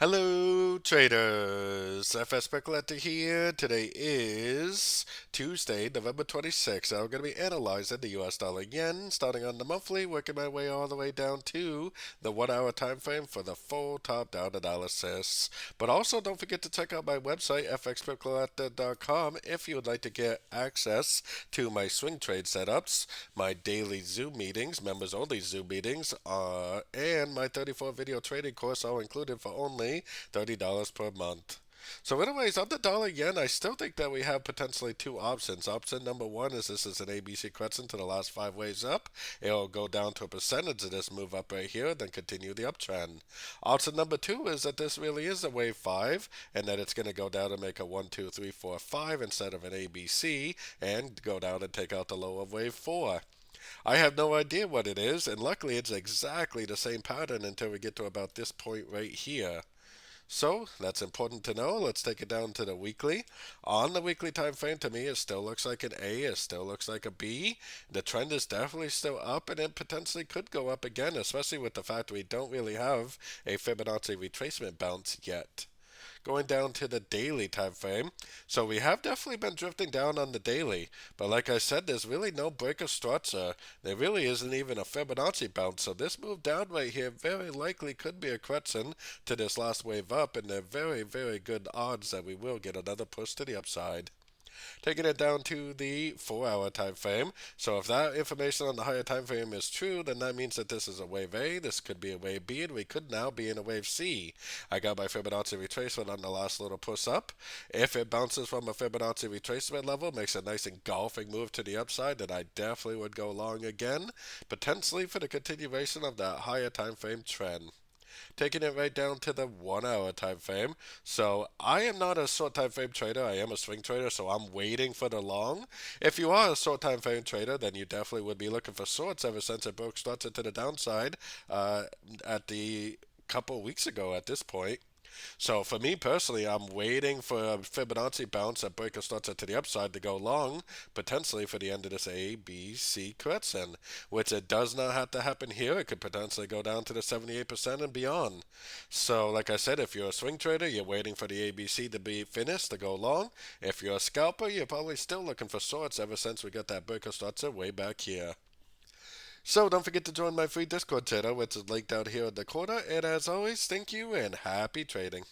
Hello, traders. FX Pip Collector here. Today is Tuesday, November 26th. I'm going to be analyzing the US dollar yen, starting on the monthly, working my way all the way down to the 1 hour time frame for the full top-down analysis. But also, don't forget to check out my website, fxpipcollector.com, if you would like to get access to my swing trade setups, my daily Zoom meetings, members-only Zoom meetings, and my 34 video trading course, all included for only $30 per month. So anyways, on the dollar yen, I still think that we have potentially two options. Option number one is this is an ABC crescent to the last 5 waves up. It'll go down to a percentage of this move up right here, then continue the uptrend. Option number two is that this really is a wave 5, and that it's going to go down and make a 1, 2, 3, 4, 5 instead of an ABC, and go down and take out the low of wave 4. I have no idea what it is, and luckily it's exactly the same pattern until we get to about this point right here. So that's important to know. Let's take it down to the weekly. On the weekly time frame, to me, it still looks like an A. It still looks like a B. The trend is definitely still up, and it potentially could go up again, especially with the fact we don't really have a Fibonacci retracement bounce yet. Going down to the daily time frame. So we have definitely been drifting down on the daily, but like I said, there's really no break of structure. There really isn't even a Fibonacci bounce. So this move down right here very likely could be a correction to this last wave up, and there are very, very good odds that we will get another push to the upside. Taking it down to the 4 hour time frame. So if that information on the higher time frame is true, then that means that this is a wave A, this could be a wave B, and we could now be in a wave C. I got my Fibonacci retracement on the last little push up. If it bounces from a Fibonacci retracement level, makes a nice engulfing move to the upside, then I definitely would go long again, potentially for the continuation of that higher time frame trend. Taking it right down to the 1 hour time frame. So I am not a short time frame trader. I am a swing trader, so I'm waiting for the long. If you are a short time frame trader, then you definitely would be looking for shorts ever since it broke structure to the downside at the couple weeks ago at this point. So for me personally, I'm waiting for a Fibonacci bounce that break a structure to the upside to go long, potentially for the end of this A, B, C correction, which it does not have to happen here. It could potentially go down to the 78% and beyond. So like I said, if you're a swing trader, you're waiting for the ABC to be finished to go long. If you're a scalper, you're probably still looking for shorts ever since we got that break of structure way back here. So don't forget to join my free Discord channel, which is linked out here in the corner. And as always, thank you and happy trading.